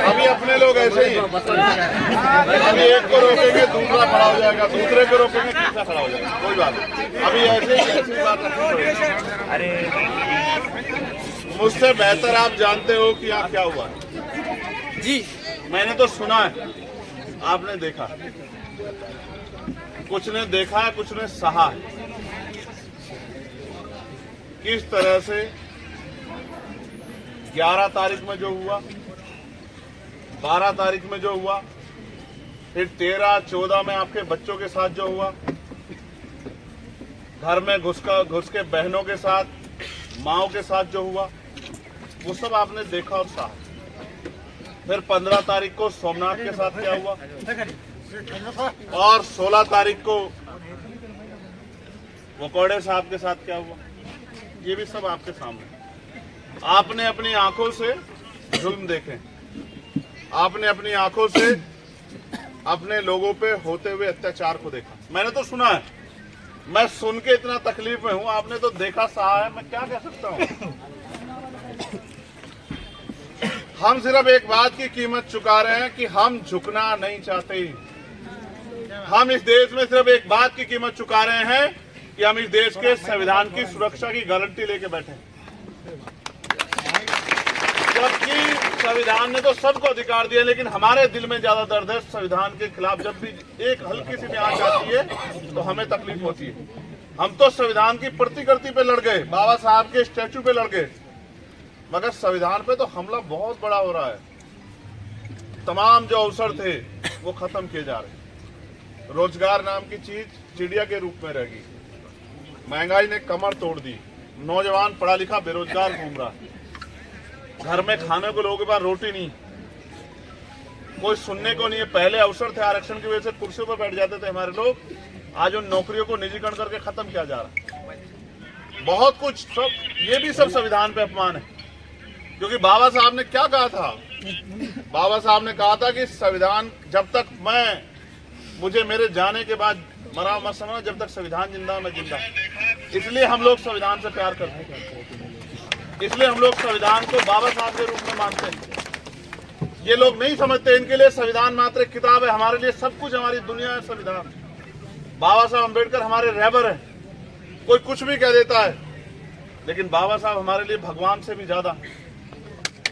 अभी अपने लोग ऐसे ही, अभी एक को रोकेंगे दूसरा खड़ा हो जाएगा, दूसरे को रोकेंगे तीसरा खड़ा हो जाएगा, कोई बात नहीं, अभी ऐसे ही ऐसी बात नहीं। अरे मुझसे बेहतर आप जानते हो कि यहाँ क्या हुआ जी। मैंने तो सुना है, आपने देखा, कुछ ने देखा है, कुछ ने सहा है किस तरह से 11 तारीख में जो हुआ, 12 तारीख में जो हुआ, फिर 13-14 में आपके बच्चों के साथ जो हुआ, घर में घुस के बहनों के साथ, माओ के साथ जो हुआ, वो सब आपने देखा और सहा। फिर 15 तारीख को सोमनाथ के साथ क्या हुआ और 16 तारीख को वकोड़े साहब के साथ क्या हुआ, ये भी सब आपके सामने। आपने अपनी आंखों से जुल्म देखे, आपने अपनी आंखों से अपने लोगों पे होते हुए अत्याचार को देखा। मैंने तो सुना है, मैं सुन के इतना तकलीफ में हूं, आपने तो देखा सहा है, मैं क्या कह सकता हूं। हम सिर्फ एक बात की कीमत चुका रहे हैं कि हम झुकना नहीं चाहते। हम इस देश में सिर्फ एक बात की कीमत चुका रहे हैं कि हम इस देश के संविधान की सुरक्षा की गारंटी लेके बैठे हैं। जबकि संविधान ने तो सबको अधिकार दिया, लेकिन हमारे दिल में ज्यादा दर्द है संविधान के खिलाफ। जब भी एक हल्की सी भी आंच आती है तो हमें तकलीफ होती है। हम तो संविधान की प्रतिकृति पे लड़ गए, बाबा साहब के स्टैचू पे लड़ गए, मगर संविधान पे तो हमला बहुत बड़ा हो रहा है। तमाम जो अवसर थे वो खत्म किए जा रहे। रोजगार नाम की चीज चिड़िया के रूप में रहेगी। महंगाई ने कमर तोड़ दी, नौजवान पढ़ा लिखा बेरोजगार घूम रहा है, घर में खाने को लोगों के पास रोटी नहीं, कोई सुनने को नहीं है। पहले अवसर थे, आरक्षण की वजह से कुर्सियों पर बैठ जाते थे हमारे लोग, आज उन नौकरियों को निजीकरण करके खत्म किया जा रहा है। बहुत कुछ, सब ये भी सब संविधान पे अपमान है। क्योंकि बाबा साहब ने क्या कहा था, बाबा साहब ने कहा था कि संविधान जब तक मुझे मेरे जाने के बाद मरा मत समझना, जब तक संविधान जिंदा मैं जिंदा। इसलिए हम लोग संविधान से प्यार करते हैं, इसलिए हम लोग संविधान को बाबा साहब के रूप में मानते हैं। ये लोग नहीं समझते, इनके लिए संविधान मात्र एक किताब है, हमारे लिए सब कुछ, हमारी दुनिया है संविधान। बाबा साहब अम्बेडकर हमारे रहबर हैं। कोई कुछ भी कह देता है, लेकिन बाबा साहब हमारे लिए भगवान से भी ज्यादा।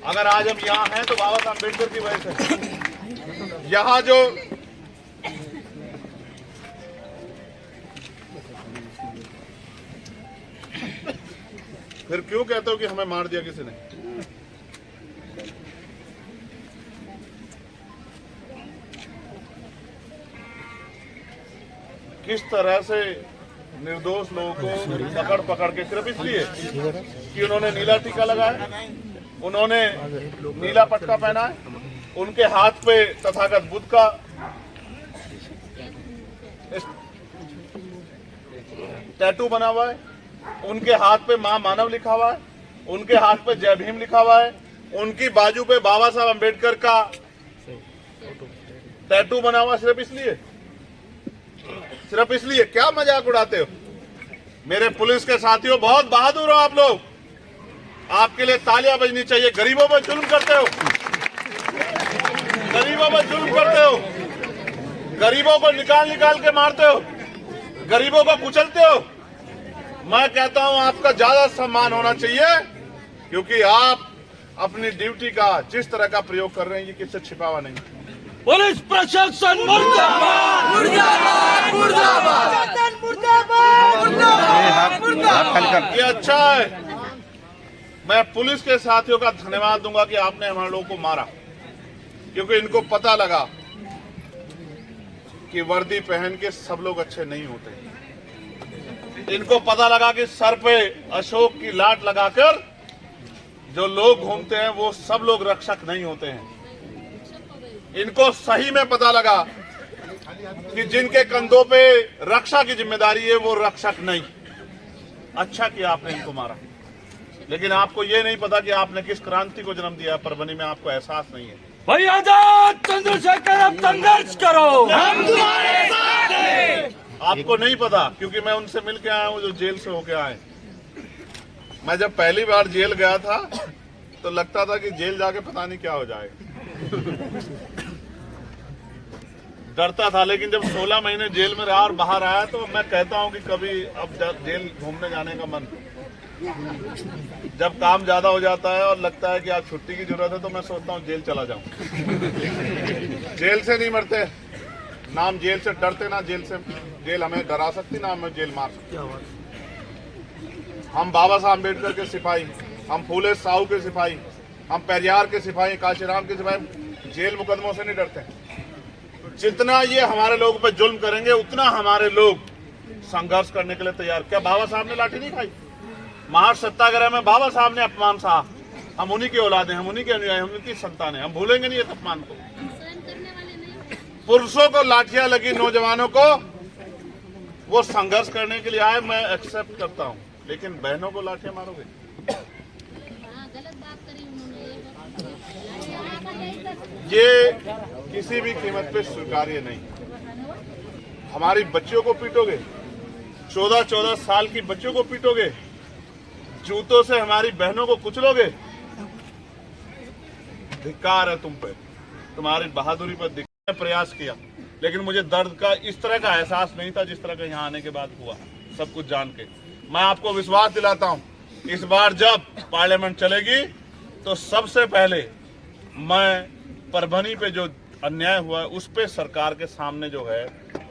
अगर आज हम यहाँ हैं तो बाबा साहब अम्बेडकर की वजह से। यहाँ जो फिर क्यों कहते हो कि हमें मार दिया किसी ने? किस तरह से निर्दोष लोगों को पकड़ के सिर्फ इसलिए कि उन्होंने नीला टीका लगाया, उन्होंने नीला पटका पहना है, उनके हाथ पे तथागत बुद्ध का टैटू बना हुआ है, उनके हाथ पे मां मानव लिखा हुआ है, उनके हाथ पे जय भीम लिखा हुआ है, उनकी बाजू पे बाबा साहब अम्बेडकर का टैटू बना हुआ, सिर्फ इसलिए क्या मजाक उड़ाते हो? मेरे पुलिस के साथियों, बहुत बहादुर हो आप लोग, आपके लिए तालियां बजनी चाहिए। गरीबों पर जुल्म करते हो, गरीबों पर जुल्म करते हो, गरीबों को निकाल के मारते हो, गरीबों को कुचलते हो। मैं कहता हूं आपका ज्यादा सम्मान होना चाहिए, क्योंकि आप अपनी ड्यूटी का जिस तरह का प्रयोग कर रहे हैं, ये किससे छिपा हुआ नहीं। पुलिस प्रशासन मुर्दाबाद, मुर्दाबाद, मुर्दाबाद, मुर्दाबाद। ये अच्छा है, मैं पुलिस के साथियों का धन्यवाद दूंगा कि आपने हमारे लोगों को मारा, क्योंकि इनको पता लगा कि वर्दी पहन के सब लोग अच्छे नहीं होते। इनको पता लगा कि सर पे अशोक की लाट लगाकर जो लोग घूमते हैं वो सब लोग रक्षक नहीं होते हैं। इनको सही में पता लगा कि जिनके कंधों पे रक्षा की जिम्मेदारी है वो रक्षक नहीं। अच्छा किया आपने इनको मारा, लेकिन आपको ये नहीं पता कि आपने किस क्रांति को जन्म दिया। परभनी में आपको एहसास नहीं है। भाई आजाद चंद्रशेखर, अब संघर्ष करो, हम तुम्हारे साथ हैं। आपको नहीं पता, क्योंकि मैं उनसे मिल के आया हूं जो जेल से होके आए। मैं जब पहली बार जेल गया था तो लगता था कि जेल जाके पता नहीं क्या हो जाएगा। डरता था, लेकिन जब 16 महीने जेल में रहा और बाहर आया तो मैं कहता हूं कि कभी अब जेल घूमने जाने का मन, जब काम ज्यादा हो जाता है और लगता है कि आज छुट्टी की जरूरत है तो मैं सोचता हूं जेल चला जाऊं। जेल से नहीं मरते, नाम जेल से डरते, ना जेल से, जेल हमें डरा सकती, ना हमें जेल मार सकती। हम बाबा साहब अम्बेडकर के सिपाही, हम फूले साहू के सिपाही, हम पेरियार के सिपाही, काशीराम के सिपाही जेल मुकदमों से नहीं डरते। जितना ये हमारे लोगों पे जुल्म करेंगे उतना हमारे लोग संघर्ष करने के लिए तैयार। क्या बाबा साहब ने लाठी नहीं खाई? महाराष्ट्र सत्याग्रह में बाबा साहब ने अपमान सहा। हम उन्हीं के औलाद हैं, हम उन्हीं के अनुयायी, हम उनकी संतान हैं, हम भूलेंगे नहीं इस अपमान को। पुरुषों को लाठियां लगी, नौजवानों को, वो संघर्ष करने के लिए आए, मैं एक्सेप्ट करता हूं, लेकिन बहनों को लाठियां मारोगे? ये किसी भी कीमत पे स्वीकार्य नहीं। हमारी बच्चियों को पीटोगे, 14-14 साल की बच्चियों को पीटोगे, जूतों से हमारी बहनों को कुचलोगे। धिक्कार है तुम पे, तुम्हारी बहादुरी पर धिक्कार। प्रयास किया, लेकिन मुझे दर्द का इस तरह का एहसास नहीं था जिस तरह का यहाँ आने के बाद हुआ, सब कुछ जान के। मैं आपको विश्वास दिलाता हूँ, इस बार जब पार्लियामेंट चलेगी तो सबसे पहले मैं परभनी पे जो अन्याय हुआ है उस पे सरकार के सामने जो है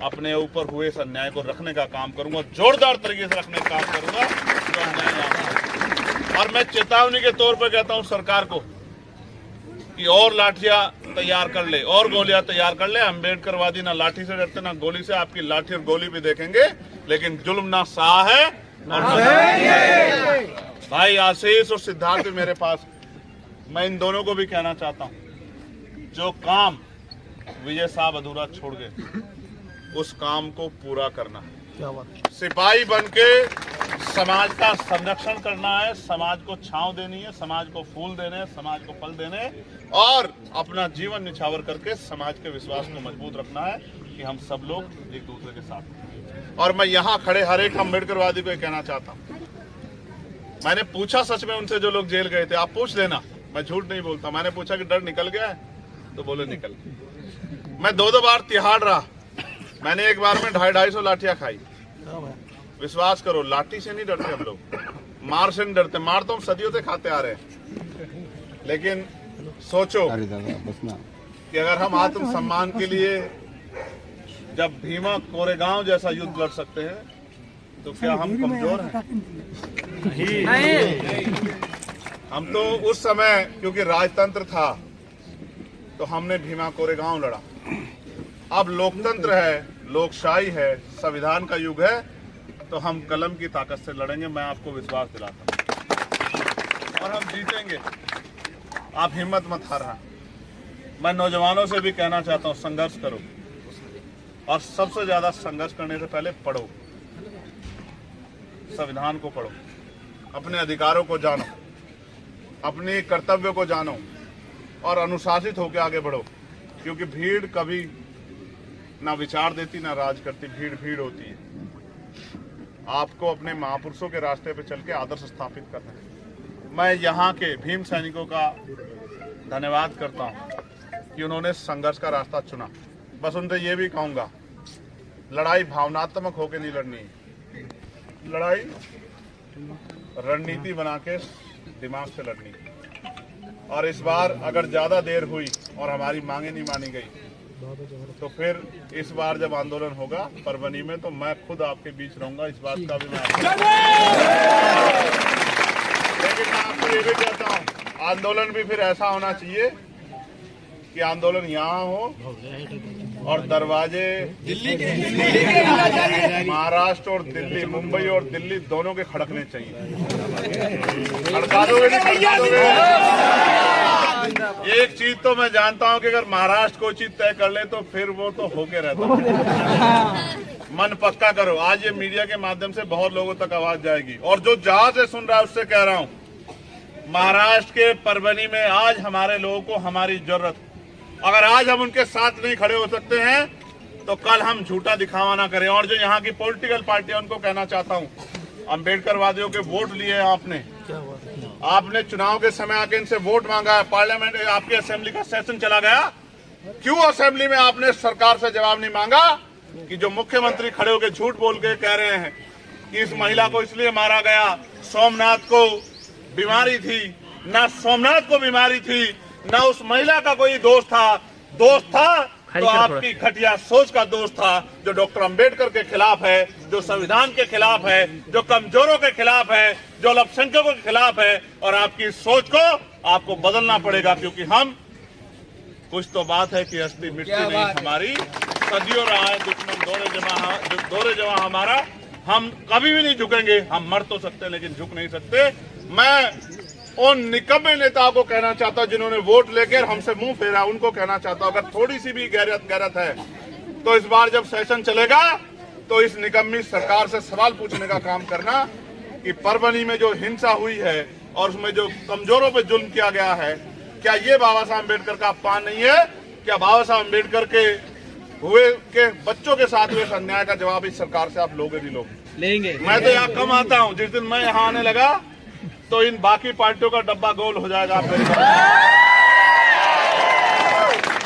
अपने ऊपर हुए इस अन्याय को रखने का काम करूंगा, जोरदार तरीके से रखने का काम करूंगा जो अन्याय यहाँ। और मैं चेतावनी के तौर पर कहता हूँ सरकार को कि और लाठियां तैयार कर ले, और गोलियां तैयार कर ले। अम्बेडकरवादी ना लाठी से डरते ना गोली से, आपकी लाठी और गोली भी देखेंगे, लेकिन जुल्म ना सहा है ना भाई आशीष और सिद्धार्थ भी मेरे पास। मैं इन दोनों को भी कहना चाहता हूं, जो काम विजय साहब अधूरा छोड़ गए उस काम को पूरा करना है। सिपाही बनके समाज का संरक्षण करना है, समाज को छांव देनी है, समाज को फूल देने, समाज को फल देने, और अपना जीवन निछावर करके समाज के विश्वास को मजबूत रखना है कि हम सब लोग एक दूसरे के साथ। और मैं यहाँ खड़े हर एक अम्बेडकरवादी को कहना चाहता हूँ, मैंने पूछा सच में उनसे जो लोग जेल गए थे, आप पूछ लेना, मैं झूठ नहीं बोलता। मैंने पूछा कि डर निकल गया है, तो बोले निकल। मैं 2 बार तिहाड़ रहा, मैंने एक बार में 250 लाठियां खाई। विश्वास करो, लाठी से नहीं डरते हम लोग, मार से नहीं डरते। मार तो हम सदियों से खाते आ रहे हैं, लेकिन सोचो कि अगर हम आत्म सम्मान के लिए जब भीमा कोरेगांव जैसा युद्ध लड़ सकते हैं तो क्या हम कमजोर हैं? हम तो उस समय क्योंकि राजतंत्र था तो हमने भीमा कोरेगांव लड़ा। अब लोकतंत्र है, लोकशाही है, संविधान का युग है, तो हम कलम की ताकत से लड़ेंगे। मैं आपको विश्वास दिलाता हूं और हम जीतेंगे। आप हिम्मत मत हारना। मैं नौजवानों से भी कहना चाहता हूं, संघर्ष करो, और सबसे ज्यादा संघर्ष करने से पहले पढ़ो, संविधान को पढ़ो, अपने अधिकारों को जानो, अपने कर्तव्यों को जानो और अनुशासित होकर आगे बढ़ो। क्योंकि भीड़ कभी ना विचार देती ना राज करती, भीड़ भीड़ होती है। आपको अपने महापुरुषों के रास्ते पे चल के आदर्श स्थापित करना है। मैं यहाँ के भीम सैनिकों का धन्यवाद करता हूँ कि उन्होंने संघर्ष का रास्ता चुना। बस उनसे ये भी कहूँगा, लड़ाई भावनात्मक होकर नहीं लड़नी, लड़ाई रणनीति बना के दिमाग से लड़नी। और इस बार अगर ज्यादा देर हुई और हमारी मांगे नहीं मानी गई तो फिर इस बार जब आंदोलन होगा परभनी में तो मैं खुद आपके बीच रहूंगा। इस बात का भी मैं लेकिन मैं आपको ये भी कहता हूँ, आंदोलन भी फिर ऐसा होना चाहिए कि आंदोलन यहाँ हो और दरवाजे दिल्ली के महाराष्ट्र और दिल्ली, मुंबई और दिल्ली दोनों के खड़कने चाहिए। खड़का दोगे नहीं खड़का दोगे? एक चीज तो मैं जानता हूं कि अगर महाराष्ट्र कोई चीज तय कर ले तो फिर वो तो होके रहता है। मन पक्का करो। आज ये मीडिया के माध्यम से बहुत लोगों तक आवाज जाएगी, और जो जहां से सुन रहा है उससे कह रहा हूं, महाराष्ट्र के परभनी में आज हमारे लोगों को हमारी जरूरत। अगर आज हम उनके साथ नहीं खड़े हो सकते हैं तो कल हम झूठा दिखावा ना करें। और जो यहाँ की पॉलिटिकल पार्टियां उनको कहना चाहता हूँ, अम्बेडकर वादियों के वोट लिए हैं आपने, आपने चुनाव के समय आके इनसे वोट मांगा है, पार्लियामेंट आपके असेंबली का सेशन चला गया, क्यों असेंबली में आपने सरकार से जवाब नहीं मांगा कि जो मुख्यमंत्री खड़े होकर झूठ बोल के कह रहे हैं कि इस महिला को इसलिए मारा गया, सोमनाथ को बीमारी थी, ना सोमनाथ को बीमारी थी, ना उस महिला का कोई दोष था तो आपकी घटिया सोच का दोष था, जो डॉक्टर अंबेडकर के खिलाफ है, जो संविधान के खिलाफ है, जो कमजोरों के खिलाफ है, जो अल्पसंख्यकों के खिलाफ है। और आपकी सोच को आपको बदलना पड़ेगा, क्योंकि हम कुछ तो बात है कि हस्ती मिट्टी नहीं हमारी, सदियों रहा है दुश्मन दौरे जमा हमारा, हम कभी भी नहीं झुकेंगे। हम मर तो सकते लेकिन झुक नहीं सकते। मैं उन निकम्मे नेताओं को कहना चाहता हूं जिन्होंने वोट लेकर हमसे मुंह फेरा, उनको कहना चाहता हूं अगर थोड़ी सी भी गैरत है तो इस बार जब सेशन चलेगा तो इस निकम्मी सरकार से सवाल पूछने का काम करना कि परभनी में जो हिंसा हुई है और उसमें जो कमजोरों पे जुल्म किया गया है, क्या ये बाबा साहब अम्बेडकर का अपमान नहीं है? क्या बाबा साहब अम्बेडकर के बच्चों के साथ हुए अन्याय का जवाब इस सरकार से आप लोगे? नहीं लोगे? लेंगे। मैं तो यहाँ कम आता हूँ, जिस दिन मैं यहाँ आने लगा तो इन बाकी पार्टियों का डब्बा गोल हो जाएगा।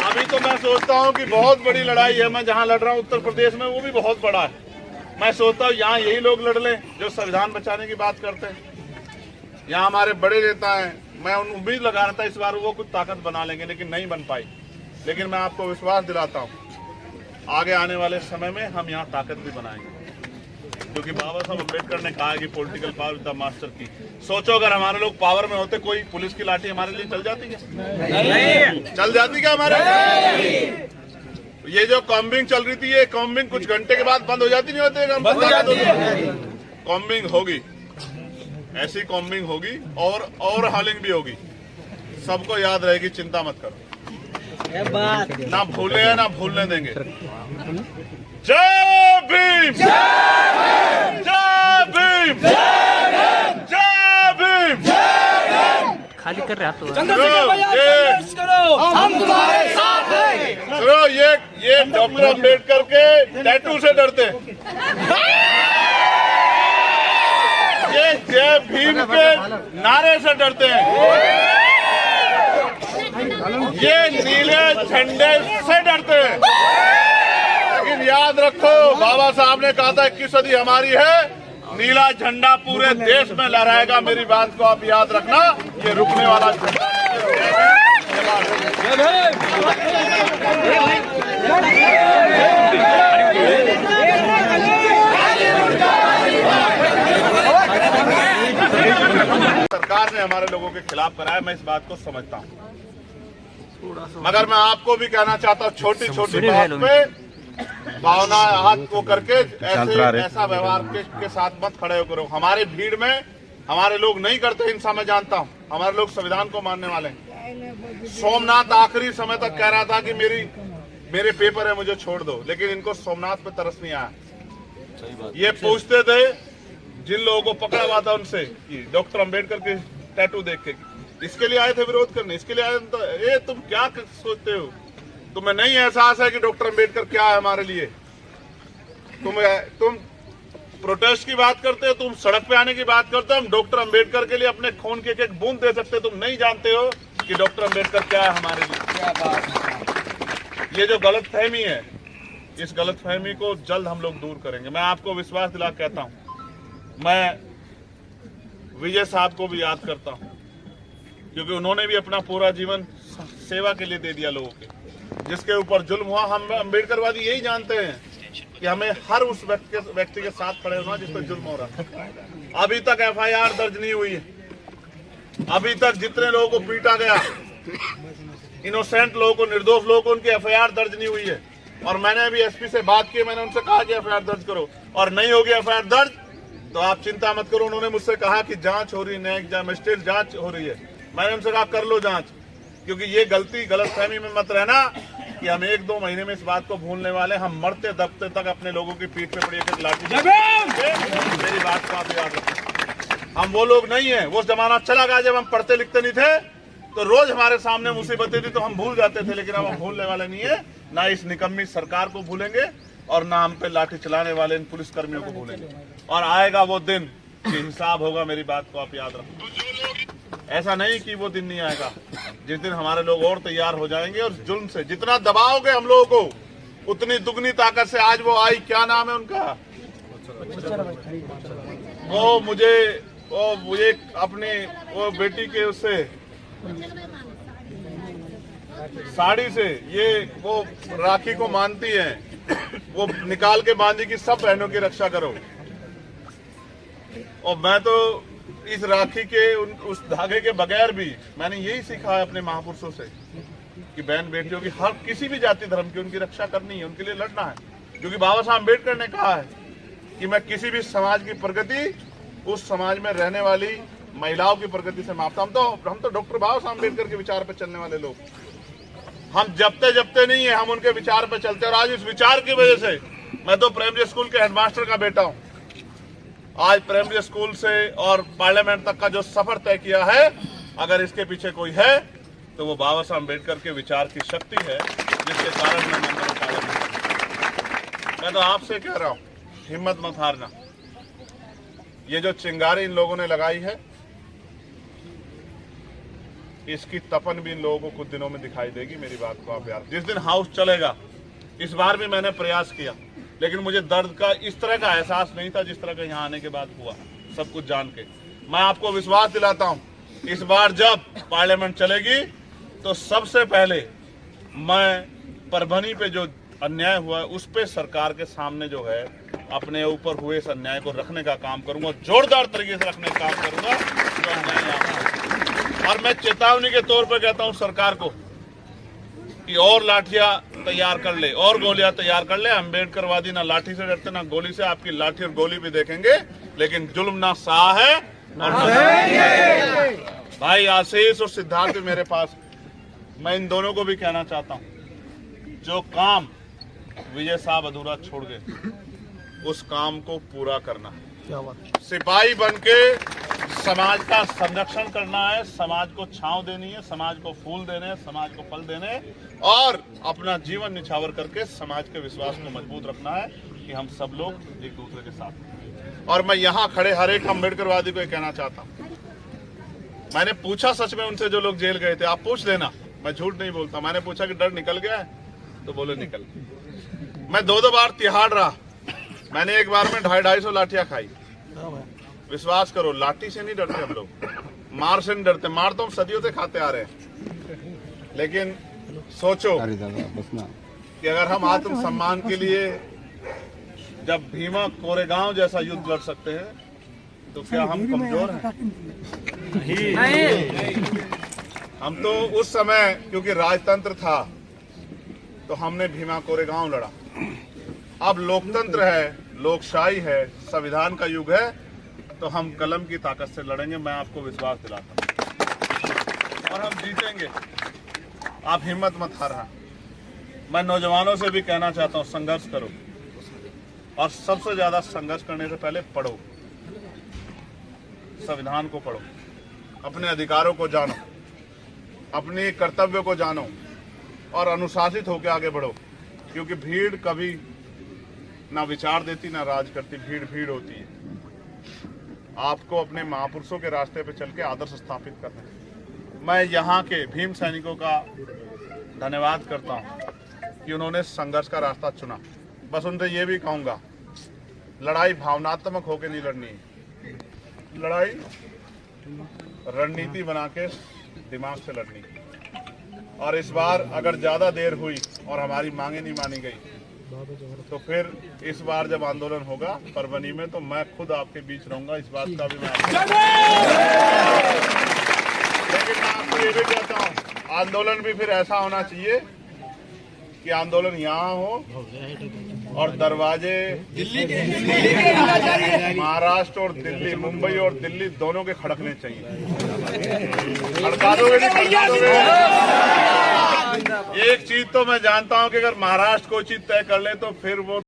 अभी तो मैं सोचता हूँ कि बहुत बड़ी लड़ाई है, मैं जहाँ लड़ रहा हूँ उत्तर प्रदेश में, वो भी बहुत बड़ा है। मैं सोचता हूँ यहाँ यही लोग लड़ लें जो संविधान बचाने की बात करते हैं। यहाँ हमारे बड़े नेता हैं, मैं उम्मीद लगा रहा था इस बार वो कुछ ताकत बना लेंगे, लेकिन नहीं बन पाई। लेकिन मैं आपको विश्वास दिलाता हूँ आगे आने वाले समय में हम यहाँ ताकत भी बनाएंगे, क्योंकि बाबा साहब अम्बेडकर ने कहा कि political power with the master की। सोचो अगर हमारे लोग पावर में होते, कोई पुलिस की लाठी हमारे लिए चल जाती क्या? नहीं। चल जाती क्या हमारे? नहीं। ये जो कॉम्बिंग चल रही थी, ये कॉम्बिंग कुछ घंटे के बाद बंद हो जाती नहीं होती? कॉम्बिंग होगी, ऐसी कॉम्बिंग होगी और हॉलिंग भी होगी। सबको याद रहेगी, चिंता मत करो। ना भूले ना भूलने देंगे। जय भीम, जय भीम, जय भीम। खाली कर रहा तो हम तुम्हारे साथ हैं। सुनो, ये डॉक्टर अंबेडकर के टैटू से डरते हैं, ये जय भीम के नारे से डरते हैं, ये नीले झंडे से डरते हैं। लेकिन याद रखो, बाबा साहब ने कहा था 21वीं सदी हमारी है, नीला झंडा पूरे देश में लहराएगा। मेरी बात को आप याद रखना, ये रुकने वाला झंडा। सरकार ने हमारे लोगों के खिलाफ कराया, मैं इस बात को समझता हूँ, मगर मैं आपको भी कहना चाहता हूँ छोटी छोटी बात पे भावना हाथ को करके ऐसा व्यवहार के साथ मत खड़े करो। हमारे भीड़ में हमारे लोग नहीं करते हिंसा, मैं जानता हूँ। हमारे लोग संविधान को मानने वाले हैं। सोमनाथ आखिरी समय तक कह रहा था कि मेरे पेपर है, मुझे छोड़ दो, लेकिन इनको सोमनाथ पे तरस नहीं आया। ये पूछते थे जिन लोगों को पकड़ा हुआ था उनसे कि डॉक्टर अंबेडकर के टैटू देख के, इसके लिए आए थे विरोध करने, इसके लिए आए थे। तुम क्या सोचते हो? तुम्हें नहीं एहसास है कि डॉक्टर अंबेडकर क्या है हमारे लिए? तुम प्रोटेस्ट की बात करते हो, तुम सड़क पे आने की बात करते हो। हम डॉक्टर अंबेडकर के लिए अपने खून की एक बूंद दे सकते हो। तुम नहीं जानते हो कि डॉक्टर अंबेडकर क्या है हमारे लिए। ये जो गलतफहमी है, इस गलतफहमी को जल्द हम लोग दूर करेंगे। मैं आपको विश्वास दिला कहता हूं, मैं विजय साहब को भी याद करता हूं, क्योंकि उन्होंने भी अपना पूरा जीवन सेवा के लिए दे दिया लोगों के। जिसके ऊपर जुल्म हुआ, हम अम्बेडकरवादी यही जानते हैं कि हमें हर उस व्यक्ति के साथ खड़े होना जिस पर जुल्म हो रहा। अभी तक एफआईआर दर्ज नहीं हुई है, अभी तक जितने लोगों को पीटा गया, इनोसेंट लोगों को, निर्दोष लोगों को, उनकी एफआईआर दर्ज नहीं हुई है। और मैंने अभी एसपी से बात की, मैंने उनसे कहा कि एफआईआर दर्ज करो, और नहीं होगी एफआईआर दर्ज तो आप चिंता मत करो। उन्होंने मुझसे कहा कि जांच हो रही है, न्यायिक मजिस्ट्रेट जांच हो रही है। मैंने उनसे कहा कर लो जांच, क्योंकि ये गलतफहमी में मत रहना कि हम 1-2 महीने में इस बात को भूलने वाले। हम मरते दबते तक अपने लोगों की पीठ पे पड़ी एक लाठी। मेरी बात को आप याद रखें, हम वो लोग नहीं है। वो जमाना चला गया जब हम पढ़ते लिखते नहीं थे, तो रोज हमारे सामने मुसीबतें थी तो हम भूल जाते थे। लेकिन अब हम भूलने वाले नहीं है, ना इस निकम्मी सरकार को भूलेंगे और ना हम पे लाठी चलाने वाले इन पुलिस कर्मियों को भूलेंगे। और आएगा वो दिन कि हिसाब होगा। मेरी बात को आप याद रखें। ऐसा नहीं कि वो दिन नहीं आएगा जिस दिन हमारे लोग और तैयार हो जाएंगे और जुल्म से जितना दबाओगे हम लोगों को उतनी दुगनी ताकत से आज वो आई, क्या नाम है उनका, वो मुझे अपनी वो बेटी के उससे साड़ी से ये वो राखी को मानती है, वो निकाल के बांधी कि सब बहनों की रक्षा करो। और मैं तो इस राखी के उस धागे के बगैर भी मैंने यही सीखा है अपने महापुरुषों से कि बहन बेटियों की हर किसी भी जाति धर्म की उनकी रक्षा करनी है, उनके लिए लड़ना है। क्योंकि बाबा साहब अम्बेडकर ने कहा है कि मैं किसी भी समाज की प्रगति उस समाज में रहने वाली महिलाओं की प्रगति से मापता। हम तो डॉक्टर बाबा साहब अम्बेडकर के विचार पर चलने वाले लोग, हम जपते नहीं है, हम उनके विचार पर चलते। और आज इस विचार की वजह से मैं तो प्राइमरी स्कूल के हेडमास्टर का बेटा हूं। आज प्राइमरी स्कूल से और पार्लियामेंट तक का जो सफर तय किया है, अगर इसके पीछे कोई है तो वो बाबा साहब अम्बेडकर के विचार की शक्ति है, जिसके कारण मैं मेंबर पार्लियामेंट। मैं तो आपसे कह रहा हूं, हिम्मत मत हारना। ये जो चिंगारी इन लोगों ने लगाई है, इसकी तपन भी इन लोगों को कुछ दिनों में दिखाई देगी। मेरी बात को आप यार, जिस दिन हाउस चलेगा, इस बार भी मैंने प्रयास किया, लेकिन मुझे दर्द का इस तरह का एहसास नहीं था जिस तरह का यहाँ आने के बाद हुआ, सब कुछ जान के। मैं आपको विश्वास दिलाता हूँ, इस बार जब पार्लियामेंट चलेगी तो सबसे पहले मैं परभनी पे जो अन्याय हुआ है उस पे सरकार के सामने जो है अपने ऊपर हुए इस अन्याय को रखने का काम करूंगा, जोरदार तरीके से रखने का काम करूंगा जो अन्याय यहाँ है। और मैं चेतावनी के तौर पर कहता हूँ सरकार को कि और लाठियां तैयार कर ले, और गोलियां तैयार कर ले। अम्बेडकरवादी ना लाठी से डरते ना गोली से, आपकी लाठी और गोली भी देखेंगे, लेकिन जुल्म ना सहा है ना। भाई आशीष और सिद्धार्थ भी मेरे पास, मैं इन दोनों को भी कहना चाहता हूं, जो काम विजय साहब अधूरा छोड़ गए उस काम को पूरा करना है। सिपाही बनके समाज का संरक्षण करना है, समाज को छांव देनी है, समाज को फूल देने हैं, समाज को फल देने हैं, और अपना जीवन निछावर करके समाज के विश्वास को मजबूत रखना है कि हम सब लोग एक दूसरे के साथ हैं। और मैं यहाँ खड़े हर एक अम्बेडकरवादी को कहना चाहता हूँ, मैंने पूछा सच में उनसे जो लोग जेल गए थे, आप पूछ लेना, मैं झूठ नहीं बोलता। मैंने पूछा कि डर निकल गया है, तो बोले निकल। मैं 2 बार तिहाड़ रहा, मैंने एक बार में 250 लाठियां खाई। विश्वास करो, लाठी से नहीं डरते हम लोग, मार से नहीं डरते। मार तो हम सदियों से खाते आ रहे हैं, लेकिन सोचो कि अगर हम आत्मसम्मान के लिए जब भीमा कोरेगांव जैसा युद्ध लड़ सकते हैं, तो क्या हम कमजोर हैं? हम तो उस समय क्योंकि राजतंत्र था तो हमने भीमा कोरेगांव लड़ा। अब लोकतंत्र है, लोकशाही है, संविधान का युग है, तो हम कलम की ताकत से लड़ेंगे। मैं आपको विश्वास दिलाता हूं और हम जीतेंगे। आप हिम्मत मत हारना। मैं नौजवानों से भी कहना चाहता हूं, संघर्ष करो, और सबसे ज्यादा संघर्ष करने से पहले पढ़ो, संविधान को पढ़ो, अपने अधिकारों को जानो, अपने कर्तव्य को जानो, और अनुशासित होकर आगे बढ़ो। क्योंकि भीड़ कभी ना विचार देती ना राज करती, भीड़ भीड़ होती है। आपको अपने महापुरुषों के रास्ते पे चल के आदर्श स्थापित करना है। मैं यहाँ के भीम सैनिकों का धन्यवाद करता हूँ कि उन्होंने संघर्ष का रास्ता चुना। बस उनसे ये भी कहूँगा, लड़ाई भावनात्मक होकर नहीं लड़नी है, लड़ाई रणनीति बना के दिमाग से लड़नी है। और इस बार अगर ज्यादा देर हुई और हमारी मांगे नहीं मानी गई, तो फिर इस बार जब आंदोलन होगा परभनी में, तो मैं खुद आपके बीच रहूंगा। इस बात का भी मैं लेकिन मैं आपको ये भी कहता हूँ, आंदोलन भी फिर ऐसा होना चाहिए कि आंदोलन यहाँ हो और दरवाजे दिल्ली के, महाराष्ट्र और दिल्ली, मुंबई और दिल्ली दोनों के खड़कने चाहिए। खड़का दोगे नहीं खड़का दोगे? एक चीज तो मैं जानता हूं कि अगर महाराष्ट्र कोई चीज तय कर ले तो फिर वो